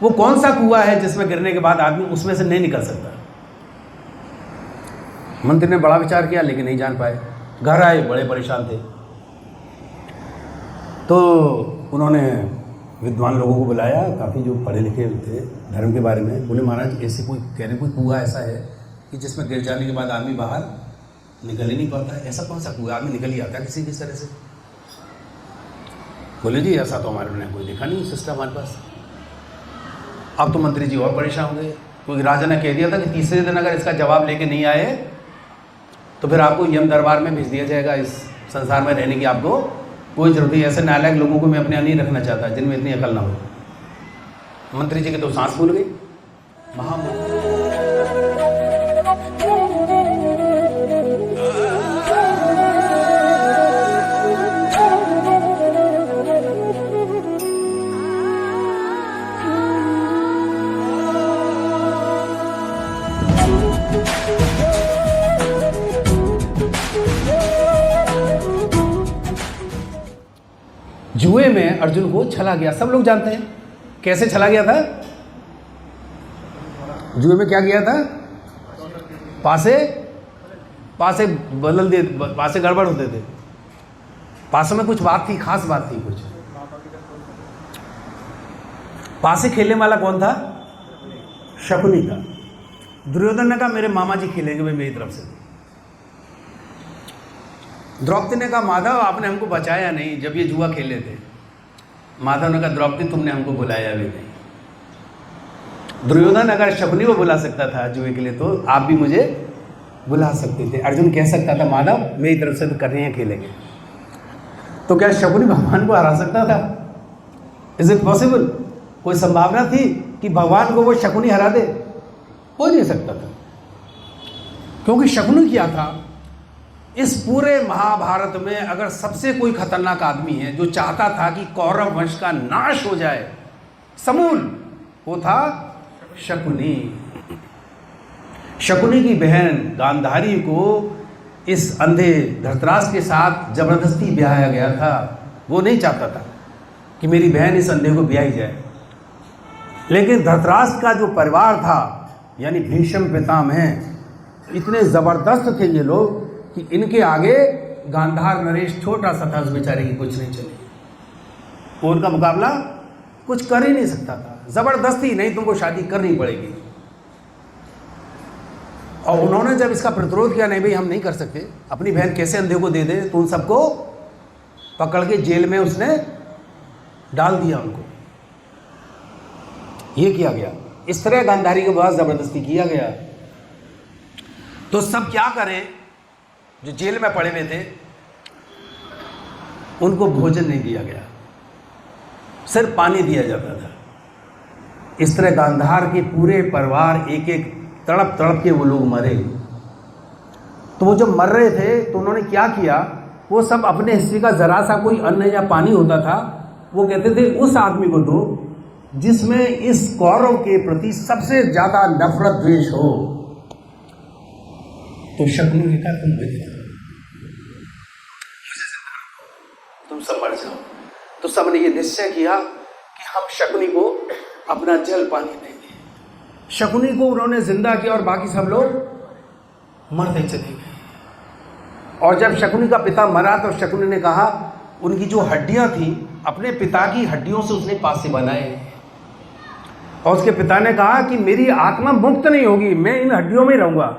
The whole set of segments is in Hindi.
वो कौन सा कुआं है जिसमें गिरने के बाद आदमी उसमें से नहीं निकल सकता। मंत्री ने बड़ा विचार किया लेकिन नहीं जान पाए। घर आए, बड़े परेशान थे। तो उन्होंने विद्वान लोगों को बुलाया, काफ़ी जो पढ़े लिखे थे धर्म के बारे में। बोले महाराज ऐसे कोई कह रहे कोई कुआं ऐसा है कि जिसमें गिर जाने के बाद आदमी बाहर निकल ही नहीं पाता है, ऐसा कौन सा कुआं, आदमी निकल ही आता है किसी तरह से। बोले जी ऐसा तो हमारे ने कोई देखा नहीं सिस्टम हमारे पास। अब तो मंत्री जी और परेशान हो गए, क्योंकि राजा ने कह दिया था कि तीसरे दिन अगर इसका जवाब लेके नहीं आए तो फिर आपको यम दरबार में भेज दिया जाएगा। इस संसार में रहने की आपको कोई जरूरत नहीं। ऐसे नालायक लोगों को मैं अपने यहाँ नहीं रखना चाहता जिनमें इतनी अकल ना हो। मंत्री जी की तो सांस फूल गई। जुए में अर्जुन को छला गया, सब लोग जानते हैं कैसे छला गया था। जुए में क्या किया था, पासे बदल दे, पासे गड़बड़ होते थे। पासों में कुछ बात थी, खास बात थी कुछ। पासे खेलने वाला कौन था, शकुनी था। दुर्योधन ने कहा मेरे मामा जी खेलेंगे भाई मेरी तरफ से। द्रौपदी ने कहा माधव आपने हमको बचाया नहीं जब ये जुआ खेले थे। माधव ने कहा द्रौपदी तुमने हमको बुलाया भी नहीं। दुर्योधन अगर शकुनी को बुला सकता था जुए के लिए तो आप भी मुझे बुला सकते थे। अर्जुन कह सकता था माधव मेरी तरफ से तो कर रहे हैं खेलेंगे। तो क्या शकुनी भगवान को हरा सकता था? Is it possible? कोई संभावना थी कि भगवान को वो शकुनी हरा दे? हो नहीं सकता था, क्योंकि शकुनी क्या था, इस पूरे महाभारत में अगर सबसे कोई खतरनाक आदमी है जो चाहता था कि कौरव वंश का नाश हो जाए समूल, वो था शकुनी। शकुनी की बहन गांधारी को इस अंधे धृतराष्ट्र के साथ जबरदस्ती ब्याया गया था। वो नहीं चाहता था कि मेरी बहन इस अंधे को ब्याई जाए, लेकिन धृतराष्ट्र का जो परिवार था यानी भीष्म पितामह इतने ज़बरदस्त थे ये लोग कि इनके आगे गांधार नरेश छोटा सा था, उस बेचारे की कुछ नहीं चली। वो उनका मुकाबला कुछ कर ही नहीं सकता था। ज़बरदस्ती नहीं, तुमको शादी करनी पड़ेगी। और उन्होंने जब इसका प्रतिरोध किया, नहीं भाई हम नहीं कर सकते, अपनी बहन कैसे अंधे को दे दे, तो उन सबको पकड़ के जेल में उसने डाल दिया उनको। ये किया गया, इस तरह गांधारी के पास ज़बरदस्ती किया गया। तो सब क्या करें, जो जेल में पड़े हुए थे उनको भोजन नहीं दिया गया, सिर्फ पानी दिया जाता था। इस तरह गांधार के पूरे परिवार एक एक तड़प तड़प के वो लोग मरे। तो वो जब मर रहे थे तो उन्होंने क्या किया, वो सब अपने हिस्से का जरा सा कोई अन्न या पानी होता था, वो कहते थे उस आदमी को दो जिसमें इस कौरव के प्रति सबसे ज्यादा नफरत द्वेष हो। तो शकुनी ने कहा तुम सब मर जाओ। तो सबने ये निश्चय किया कि हम शकुनी को अपना जल पानी देंगे। शकुनी को उन्होंने जिंदा किया और बाकी सब लोग मरते चले गए। और जब शकुनी का पिता मरा तो शकुनी ने कहा, उनकी जो हड्डियां थी अपने पिता की हड्डियों से उसने पासे बनाए। और उसके पिता ने कहा कि मेरी आत्मा मुक्त नहीं होगी, मैं इन हड्डियों में रहूंगा।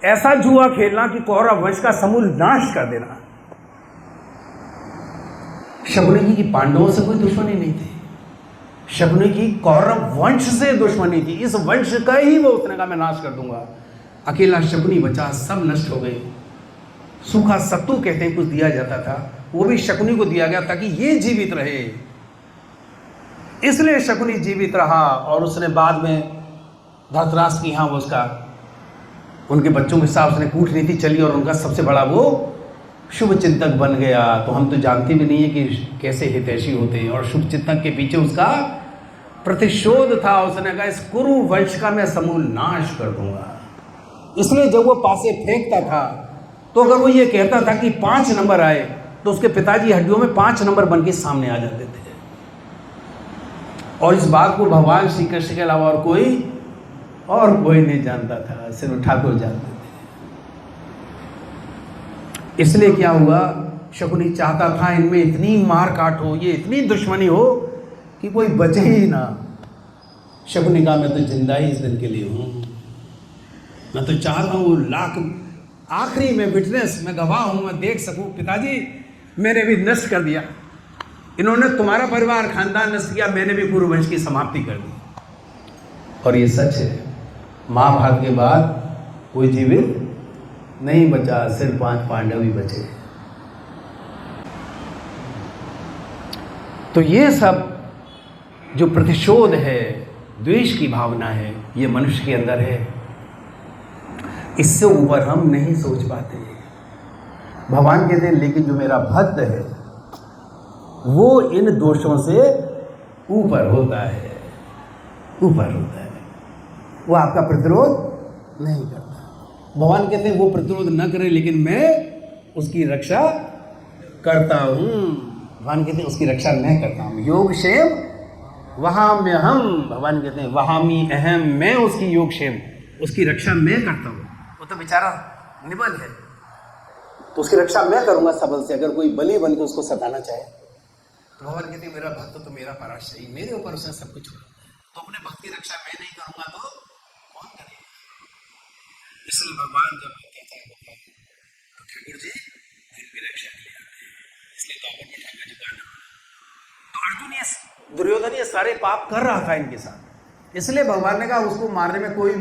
ऐसा जुआ खेलना कि कौरव वंश का समूल नाश कर देना। शकुनी की पांडवों से कोई दुश्मनी नहीं थी, शकुनी की कौरव वंश से दुश्मनी थी। इस वंश का ही वो उसने कहा मैं नाश कर दूंगा। अकेला शकुनी बचा, सब नष्ट हो गए। सूखा सत्तू कहते हैं कुछ दिया जाता था, वो भी शकुनी को दिया गया ताकि ये जीवित रहे। इसलिए शकुनी जीवित रहा और उसने बाद में धृतराष्ट्र की यहाँ वो उसका उनके बच्चों के साथ उसने कूटनीति चली और उनका सबसे बड़ा वो शुभ चिंतक बन गया। तो हम तो जानते भी नहीं है कि कैसे हितैषी होते हैं। और शुभ चिंतक के पीछे उसका प्रतिशोध था। उसने कहा इस कुरु वंश का मैं समूल नाश कर दूंगा। इसलिए जब वो पासे फेंकता था तो अगर वो ये कहता था कि 5 नंबर आए तो उसके पिताजी हड्डियों में 5 नंबर बन के सामने आ जाते थे। और इस बात को भगवान श्री कृष्ण के अलावा और कोई नहीं जानता था, सिर्फ ठाकुर जानते थे। इसलिए क्या हुआ, शकुनी चाहता था इनमें इतनी मार काट हो, ये इतनी दुश्मनी हो कि कोई बचे ही ना। शकुनी कहा मैं तो जिंदा ही इस दिन के लिए हूँ, मैं तो चाहता हूँ लाख आखिरी में विटनेस, मैं गवाह हूँ, मैं देख सकूँ पिताजी मैंने भी नष्ट कर दिया, इन्होंने तुम्हारा परिवार खानदान नष्ट किया, मैंने भी कुरुवंश की समाप्ति कर दी। और ये सच है, महाभारत के बाद कोई जीवित नहीं बचा, सिर्फ 5 पांडव ही बचे। तो ये सब जो प्रतिशोध है, द्वेष की भावना है, ये मनुष्य के अंदर है, इससे ऊपर हम नहीं सोच पाते। भगवान कहते हैं लेकिन जो मेरा भक्त है वो इन दोषों से ऊपर होता है, ऊपर होता है, वो आपका प्रतिरोध नहीं करता। भगवान कहते हैं वो प्रतिरोध न करे लेकिन मैं उसकी रक्षा करता हूँ। भगवान कहते हैं उसकी रक्षा मैं करता हूँ। योग क्षेम वहाँ में हम, भगवान कहते हैं वहाँ में अहम, मैं उसकी योग क्षेम, उसकी रक्षा मैं करता हूँ। वो तो बेचारा निबल है, तो उसकी रक्षा मैं करूँगा सबल से। अगर कोई बलि बन के उसको सताना चाहे तो भगवान कहते हैं मेरा भक्त तो मेरा पराश्रयी, मेरे ऊपर उसने सब कुछ छोड़ा, तो अपने भक्त की रक्षा मैं नहीं करूँगा तो कौन करेगा। इसलिए भगवान जब तो ठाकुर जी इनकी रक्षा के लिए आते हैं, इसलिए ठाकुर जी का नाम। तो अर्जुन ये दुर्योधन ये सारे पाप कर रहा था इनके साथ, इसलिए भगवान ने कहा उसको मारने में कोई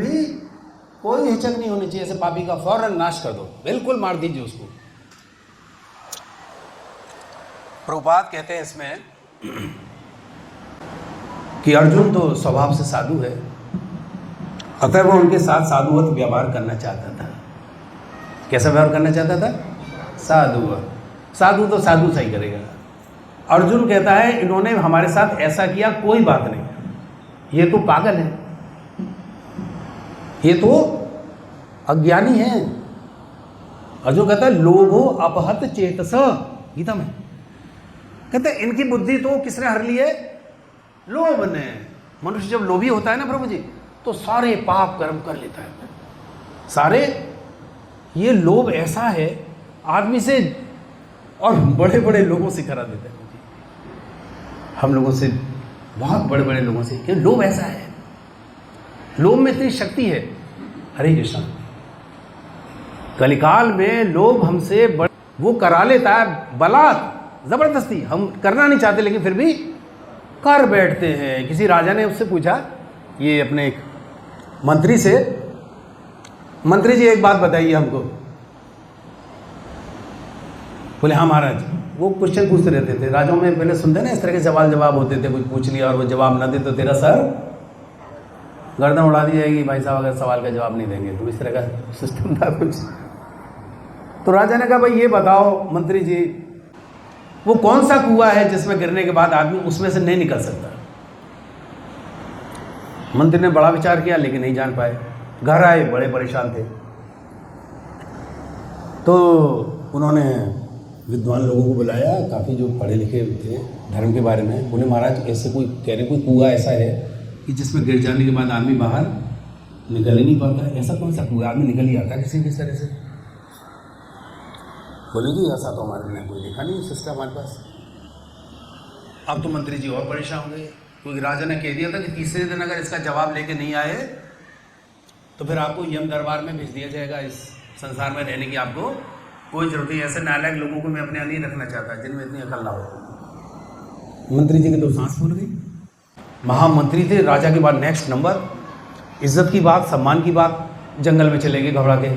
हिचक नहीं होनी चाहिए, ऐसे पापी का फौरन नाश कर दो, बिल्कुल मार दीजिए उसको। प्रभुपाद कहते हैं इसमें कि अर्जुन तो स्वभाव से साधु है, अतः वो उनके साथ साधुवत व्यवहार करना चाहता था। कैसा व्यवहार करना चाहता था? साधुवत। साधु तो साधु सही करेगा। अर्जुन कहता है इन्होंने हमारे साथ ऐसा किया, कोई बात नहीं, ये तो पागल है, ये तो अज्ञानी है। अर्जुन कहता है लोभो अपहत चेतस, गीता में कहते हैं इनकी बुद्धि तो किसने हर ली है? लोभ ने। मनुष्य जब लोभी होता है ना प्रभु जी, तो सारे पाप कर्म कर लेता है सारे। ये लोभ ऐसा है आदमी से और बड़े बड़े लोगों से करा देता है, हम लोगों से, बहुत बड़े बड़े लोगों से, क्यों? लोभ ऐसा है, लोभ में इतनी शक्ति है। हरे कृष्ण। कलिकाल में लोभ हमसे वो करा लेता है बलात्, जबरदस्ती। हम करना नहीं चाहते लेकिन फिर भी कर बैठते हैं। किसी राजा ने उससे पूछा, ये अपने एक मंत्री से, मंत्री जी एक बात बताइए हमको। बोले हाँ महाराज। वो क्वेश्चन पूछते रहते थे, राजाओं में पहले सुनते ना इस तरह के सवाल जवाब होते थे, कुछ पूछ लिया और वो जवाब ना दे तो तेरा सर गर्दन उड़ा दी जाएगी, भाई साहब अगर सवाल का जवाब नहीं देंगे। तो इस तरह का सिस्टम था कुछ। तो राजा ने कहा भाई ये बताओ मंत्री जी, वो कौन सा कुआं है जिसमें गिरने के बाद आदमी उसमें से नहीं निकल सकता? मंत्री ने बड़ा विचार किया लेकिन नहीं जान पाए। घर आए, बड़े परेशान थे। तो उन्होंने विद्वान लोगों को बुलाया, काफ़ी जो पढ़े लिखे थे धर्म के बारे में। बोले महाराज ऐसे कोई कह रहे कोई कुआं ऐसा है कि जिसमें गिर जाने के बाद आदमी बाहर निकल ही नहीं पाता है, ऐसा कौन सा कुआं? आदमी निकल ही आता किसी भी तरह से। बोले जी ऐसा तो हमारे ने कोई देखा नहीं सिस्टम हमारे पास। अब तो मंत्री जी और परेशान हो गए, क्योंकि राजा ने कह दिया था कि तीसरे दिन अगर इसका जवाब लेके नहीं आए तो फिर आपको यम दरबार में भेज दिया जाएगा। इस संसार में रहने की आपको कोई जरूरत नहीं। ऐसे नालायक लोगों को मैं अपने यहाँ नहीं रखना चाहता जिनमें इतनी अकल ना हो। मंत्री जी की तो सांस फूल गई। महामंत्री थे, राजा के बाद नेक्स्ट नंबर, इज्जत की बात, सम्मान की बात। जंगल में चले गए घबरा के।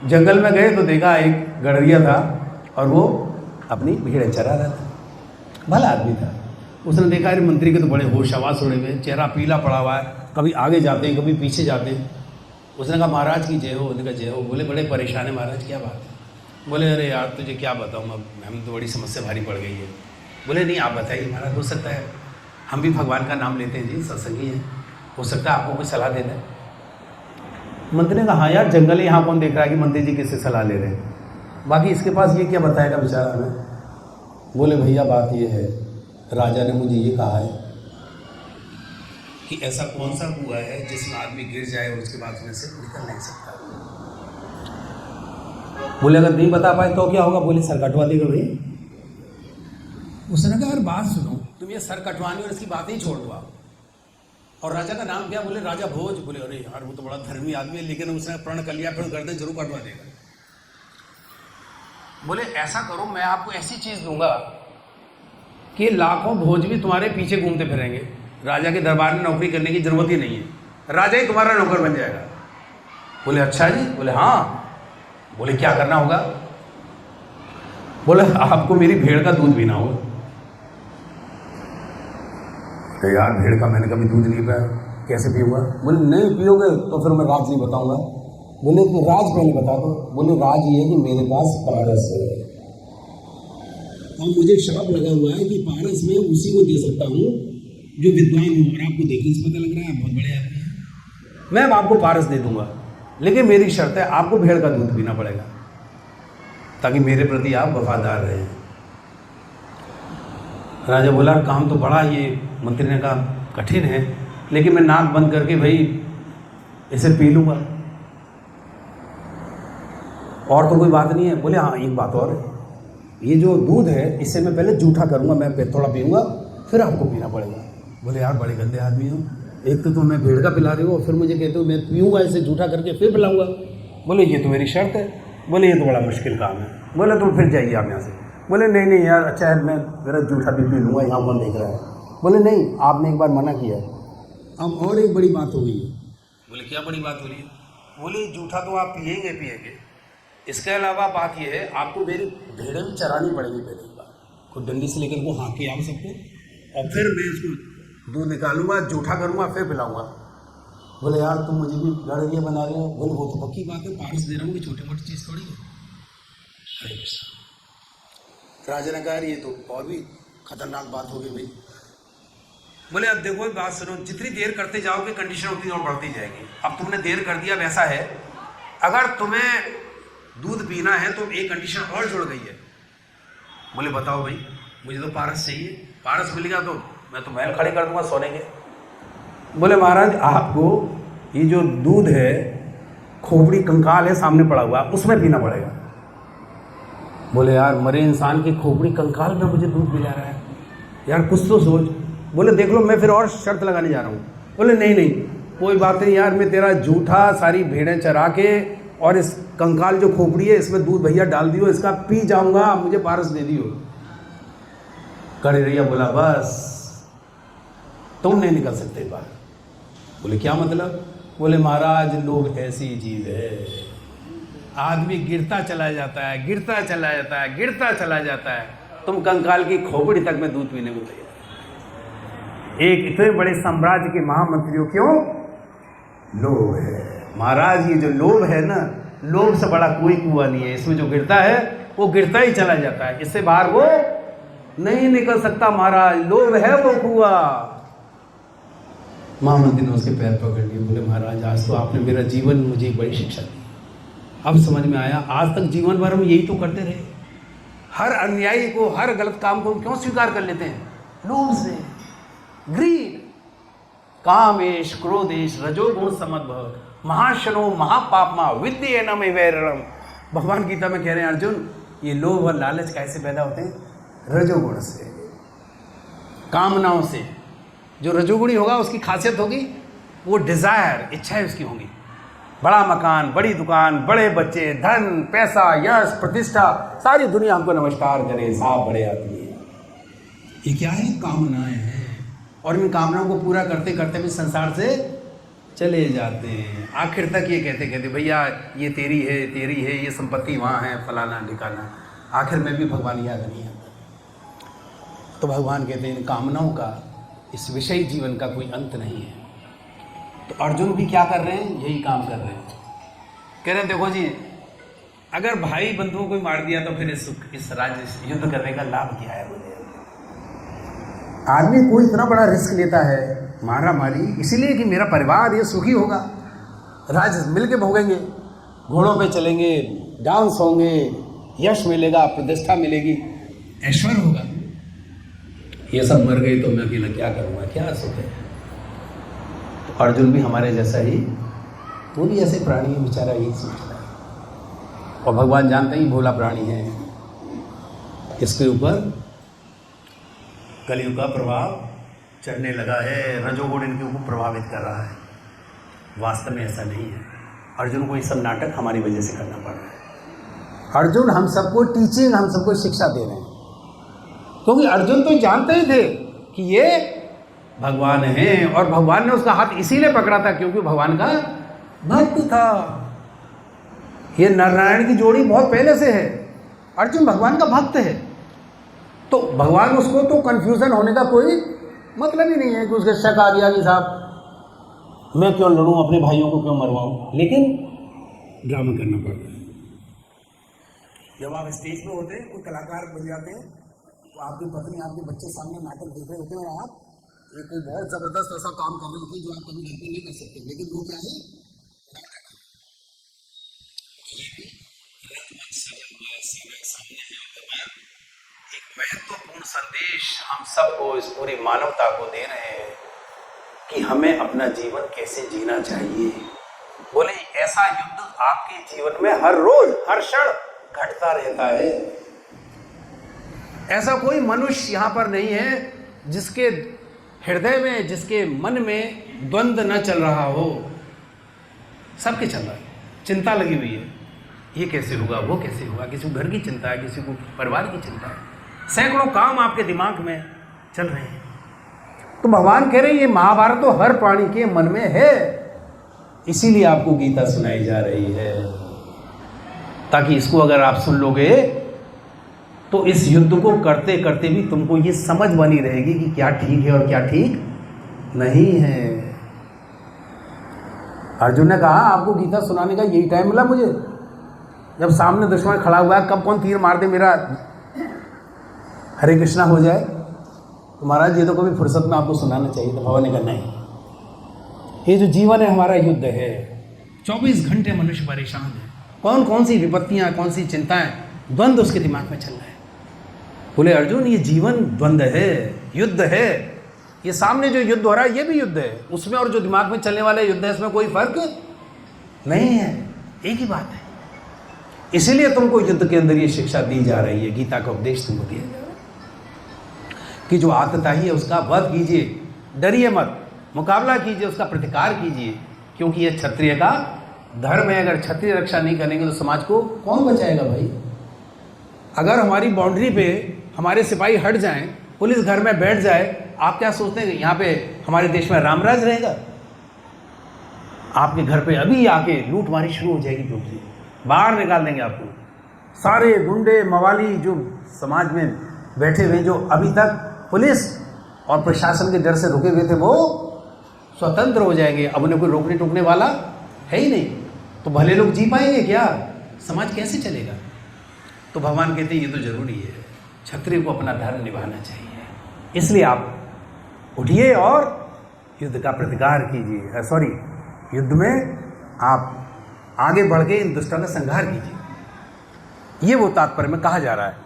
जंगल में गए तो देखा एक गडरिया था और वो अपनी भेड़ चरा रहा था। भला आदमी था। उसने देखा अरे मंत्री के तो बड़े होश हवास उड़े हुए, चेहरा पीला पड़ा हुआ है, कभी आगे जाते हैं कभी पीछे जाते हैं। उसने कहा महाराज की जय हो। उसने कहा जय हो। बोले बड़े परेशान है महाराज, क्या बात है? बोले अरे यार तुझे क्या बताऊँ, अब हम तो बड़ी समस्या भारी पड़ गई है। बोले नहीं आप बताइए महाराज, हो सकता है हम भी भगवान का नाम लेते हैं जी, सत्संगी हैं, हो सकता है आपको कोई सलाह दे दें। मंत्री ने कहा हाँ यार जंगल है, यहाँ कौन देख रहा है कि मंत्री जी किससे सलाह ले रहे हैं, बाकी इसके पास ये क्या बताएगा बेचारा हमें। बोले भैया बात ये है, राजा ने मुझे ये कहा है कि ऐसा कौन सा कुआं है जिसमें आदमी गिर जाए और उसके बाद उसमें से निकल नहीं सकता। बोले अगर नहीं बता पाए तो क्या होगा? बोले सर कटवा देगा भाई। उसने कहा यार बात सुनो, तुम ये सर कटवानी और इसकी बात ही छोड़ दो आप। और राजा का नाम क्या? बोले राजा भोज। बोले अरे यार वो तो बड़ा धर्मी आदमी है, लेकिन उसने प्रण कर लिया, फिर गर्दन जरूर कटवा देगा। बोले ऐसा करो, मैं आपको ऐसी चीज दूंगा कि लाखों भोज भी तुम्हारे पीछे घूमते फिरेंगे, राजा के दरबार में नौकरी करने की जरूरत ही नहीं है, राजा ही तुम्हारा नौकर बन जाएगा। बोले अच्छा जी। बोले हाँ। बोले क्या करना होगा? बोले आपको मेरी भेड़ का दूध पीना होगा। तो यार भेड़ का मैंने कभी दूध नहीं पिया, कैसे पीऊँगा? बोले नहीं पियोगे तो फिर मैं राज नहीं बताऊँगा। बोले तो राज पहले बता दो। बोले राज ये है कि मेरे पास पारस है और मुझे श्राप लगा हुआ है कि पारस में उसी को दे सकता हूँ जो विद्वान हो, और आपको देखने से पता लग रहा है बहुत बड़े आदमी हैं। मैं आपको पारस दे दूंगा, लेकिन मेरी शर्त है आपको भेड़ का दूध पीना पड़ेगा ताकि मेरे प्रति आप वफादार रहें। राजा बोला काम तो बड़ा, ये मंत्री ने कहा कठिन है, लेकिन मैं नाक बंद करके भाई इसे पी लूँगा, और तो कोई बात नहीं है। बोले हाँ एक बात और है, ये जो दूध है इसे मैं पहले जूठा करूँगा, मैं थोड़ा पीऊँगा फिर आपको पीना पड़ेगा। बोले यार बड़े गंदे आदमी हो, एक तो मैं भेड़ का पिला रही हूँ और फिर मुझे कहते हो मैं पीऊँगा इसे जूठा करके फिर पिलाऊँगा। बोले ये तो मेरी शर्त है। बोले ये तो बड़ा मुश्किल काम है। बोले तुम फिर जाइए आप यहाँ से। बोले नहीं नहीं यार अच्छा है, मैं मेरा जूठा भी पी लूँगा, यहाँ कौन देख रहा है। बोले नहीं आपने एक बार मना किया है, अब और एक बड़ी बात हो गई है। बोले क्या बड़ी बात हो रही है? बोले जूठा तो आप पिएंगे, इसके अलावा बात यह है आपको मेरी भेड़ें भी चरानी पड़ेगी पहले एक बार, खुद डंडी से लेकर वो हाँक के आप सबको, और फिर मैं इसको दूध निकालूंगा, जूठा करूँगा, फिर पिलाऊंगा। बोले यार तुम मुझे भी गड़रिया बना रहे हो। बोले वो तो पक्की बात है, पारस दे रहा हूँ, छोटी मोटी चीज़ थोड़ी है। हरे कृष्ण। राजा ने कहा ये तो और भी खतरनाक बात हो गई भाई। बोले अब देखो एक बात सुनो, जितनी देर करते जाओगे कंडीशन उतनी और बढ़ती जाएगी। अब तुमने देर कर दिया, वैसा है अगर तुम्हें दूध पीना है तो एक कंडीशन और जुड़ गई है। बोले बताओ भाई। मुझे तो पारस चाहिए, पारस मिल गया तो मैं तो महल खड़े कर दूंगा सोने के। बोले महाराज आपको ये जो दूध है, खोपड़ी कंकाल है सामने पड़ा हुआ, उसमें पीना पड़ेगा। बोले यार मरे इंसान की खोपड़ी कंकाल में मुझे दूध पिला रहा है, यार कुछ तो सोच। बोले देख लो मैं फिर और शर्त लगाने जा रहा हूँ। बोले नहीं नहीं कोई बात नहीं यार, मैं तेरा जूठा सारी भेड़ें चरा के और इस कंकाल जो खोपड़ी है इसमें दूध भैया डाल दियो, इसका पी जाऊंगा, मुझे पारस दे दियो। गड़रिया बोला बस तुम नहीं निकल सकते बाहर। बोले क्या मतलब? बोले महाराज लोग ऐसी चीज है, आदमी गिरता चला जाता है, गिरता चला जाता है, गिरता चला जाता है, तुम कंकाल की खोपड़ी तक में दूध पीने को तैयार। एक इतने बड़े साम्राज्य के महामंत्रियों क्यों लोभ है। महाराज ये जो लोभ है ना, लोभ से बड़ा कोई कुआं नहीं है, इसमें जो गिरता है वो गिरता ही चला जाता है, इससे बाहर वो नहीं निकल सकता। महाराज लोभ है वो कुआं। महामंत्री ने उसके पैर पकड़ लिए। बोले महाराज आज तो आपने मेरा जीवन मुझे एक बड़ी शिक्षा दी, अब समझ में आया, आज तक जीवन भर हम यही तो करते रहे, हर अन्यायी को, हर गलत काम को क्यों स्वीकार कर लेते हैं? लोभ से, ग्रीड, कामेश क्रोधेश रजोगुण समद्भव महाशनो महापापमा विद्येनम वैरणम। भगवान गीता में कह रहे हैं अर्जुन, ये लोभ और लालच कैसे पैदा होते हैं? रजोगुण से, कामनाओं से। जो रजोगुणी होगा उसकी खासियत होगी, वो डिजायर, इच्छाएं उसकी होंगी, बड़ा मकान, बड़ी दुकान, बड़े बच्चे, धन, पैसा, यश, प्रतिष्ठा, सारी दुनिया हमको नमस्कार करे, साहब बड़े आदमी हैं। ये क्या है? कामनाएं हैं, और इन कामनाओं को पूरा करते करते भी संसार से चले जाते हैं। आखिर तक ये कहते कहते भैया ये तेरी है, ये संपत्ति वहाँ है, फलाना ठिकाना, आखिर में भी भगवान याद नहीं आता। तो भगवान कहते हैं इन कामनाओं का, इस विषयी जीवन का कोई अंत नहीं है। तो अर्जुन भी क्या कर रहे हैं? यही काम कर रहे हैं। कह रहे हैं देखो जी, अगर भाई बंधुओं को मार दिया तो फिर इस राज्य युद्ध करने का लाभ क्या है? बोले आदमी कोई इतना बड़ा रिस्क लेता है, मारा मारी, इसीलिए कि मेरा परिवार ये सुखी होगा, राज्य मिल के भोगेंगे, घोड़ों पे चलेंगे, डांस होंगे, यश मिलेगा, प्रतिष्ठा मिलेगी, ऐश्वर्य होगा। ये सब मर गए तो मैं अकेला क्या करूँगा? क्या सुख है? तो अर्जुन भी हमारे जैसा ही, वो भी ऐसे प्राणी है बेचारा, यही सोच रहा है। और भगवान जानते ही भोला प्राणी है, इसके ऊपर कलयुग का प्रभाव चढ़ने लगा है, रजोगुण इनके ऊपर प्रभावित कर रहा है। वास्तव में ऐसा नहीं है। अर्जुन को ये सब नाटक हमारी वजह से करना पड़ रहा है। अर्जुन हम सबको टीचिंग, हम सबको शिक्षा दे रहे हैं, क्योंकि अर्जुन तो जानते ही थे कि ये भगवान हैं, और भगवान ने उसका हाथ इसीलिए पकड़ा था क्योंकि भगवान का भक्त था। ये नर नारायण की जोड़ी बहुत पहले से है, अर्जुन भगवान का भक्त है, तो भगवान उसको तो कन्फ्यूजन होने का कोई मतलब ही नहीं है कि उसके शक आ गया कि साहब मैं क्यों लड़ूं, अपने भाइयों को क्यों मरवाऊं, लेकिन ड्रामा करना पड़ता है। जब आप स्टेज पे होते हैं, कोई कलाकार बन जाते हैं, तो आपकी पत्नी, आपके बच्चे सामने नाटक देख रहे होते हैं, और आप ये कोई बहुत जबरदस्त ऐसा काम कर रहे होते हैं जो आप कभी घर पे नहीं कर सकते, लेकिन वो क्या है, एक महत्वपूर्ण संदेश हम सबको, इस पूरी मानवता को दे रहे हैं कि हमें अपना जीवन कैसे जीना चाहिए। बोले ऐसा युद्ध आपके जीवन में हर रोज हर क्षण घटता रहता है। ऐसा कोई मनुष्य यहाँ पर नहीं है जिसके हृदय में, जिसके मन में द्वंद्व न चल रहा हो। सबके चल रहा है, चिंता लगी हुई है, ये कैसे होगा, वो कैसे होगा, किसी को घर की चिंता है, किसी को परिवार की चिंता है, सैकड़ों काम आपके दिमाग में चल रहे हैं। तो भगवान कह रहे हैं ये महाभारत तो हर प्राणी के मन में है, इसीलिए आपको गीता सुनाई जा रही है, ताकि इसको अगर आप सुन लोगे तो इस युद्ध को करते करते भी तुमको ये समझ बनी रहेगी कि क्या ठीक है और क्या ठीक नहीं है। अर्जुन ने कहा आपको गीता सुनाने का यही टाइम मिला मुझे, जब सामने दुश्मन खड़ा हुआ है, कब कौन तीर मार दे मेरा हरे कृष्णा हो जाए, तो महाराज ये तो कभी फुर्सत में आपको सुनाना चाहिए। तो भगवान ने कहा नहीं, ये जो जीवन है हमारा युद्ध है, 24 घंटे मनुष्य परेशान है, कौन कौन सी विपत्तियां, कौन सी चिंताएं, द्वंद्व उसके दिमाग में चल रहा है। बोले अर्जुन ये जीवन द्वंद्व है, युद्ध है, ये सामने जो युद्ध हो रहा है ये भी युद्ध है, उसमें और जो दिमाग में चलने वाला युद्ध है इसमें कोई फर्क नहीं है, एक ही बात है। इसीलिए तुमको युद्ध के अंदर ये शिक्षा दी जा रही है, गीता का उपदेश तुमको दिया जा रहा है कि जो आतताई है उसका वध कीजिए, डरिए मत, मुकाबला कीजिए, उसका प्रतिकार कीजिए, क्योंकि यह क्षत्रिय का धर्म है। अगर क्षत्रिय रक्षा नहीं करेंगे तो समाज को कौन बचाएगा भाई। अगर हमारी बाउंड्री पे हमारे सिपाही हट जाएं, पुलिस घर में बैठ जाए, आप क्या सोचते हैं यहाँ पे हमारे देश में रामराज रहेगा? आपके घर पे अभी आके लूटमारी शुरू हो जाएगी, क्योंकि बाहर निकाल देंगे आपको। सारे गुंडे मवाली जो समाज में बैठे हुए, जो अभी तक पुलिस और प्रशासन के डर से रुके हुए थे, वो स्वतंत्र हो जाएंगे। अब उन्हें कोई रोकने टोकने वाला है ही नहीं, तो भले लोग जी पाएंगे क्या? समाज कैसे चलेगा? तो भगवान कहते हैं ये तो जरूरी है, क्षत्रिय को अपना धर्म निभाना चाहिए। इसलिए आप उठिए और युद्ध का प्रतिकार कीजिए, युद्ध में आप आगे बढ़ के इन दुष्टों का संहार कीजिए। ये वो तात्पर्य में कहा जा रहा है।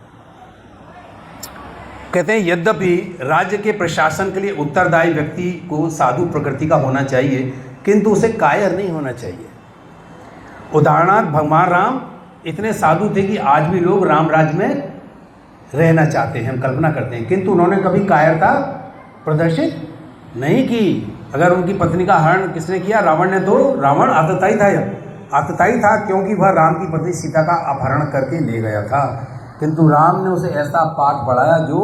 कहते हैं यद्यपि राज्य के प्रशासन के लिए उत्तरदायी व्यक्ति को साधु प्रकृति का होना चाहिए, किंतु उसे कायर नहीं होना चाहिए। उदाहरणार्थ भगवान राम इतने साधु थे कि आज भी लोग राम राज्य में रहना चाहते हैं, हम कल्पना करते हैं, किंतु उन्होंने कभी कायरता प्रदर्शित नहीं की। अगर उनकी पत्नी का हरण किसने किया? रावण ने। तो रावण आतताई था क्योंकि वह राम की पत्नी सीता का अपहरण करके ले गया था, किंतु राम ने उसे ऐसा पाठ पढ़ाया जो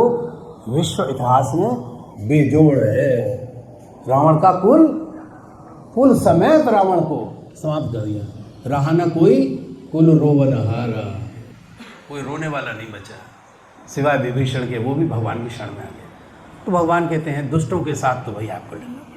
विश्व इतिहास में बेजोड़ है। रावण का कुल समेत रावण को समाप्त कर दिया। रहा न कोई कुल रोवन हारा, कोई रोने वाला नहीं बचा सिवाय विभीषण के, वो भी भगवान की शरण में आ गए। तो भगवान कहते हैं दुष्टों के साथ तो भाई आपको लड़ना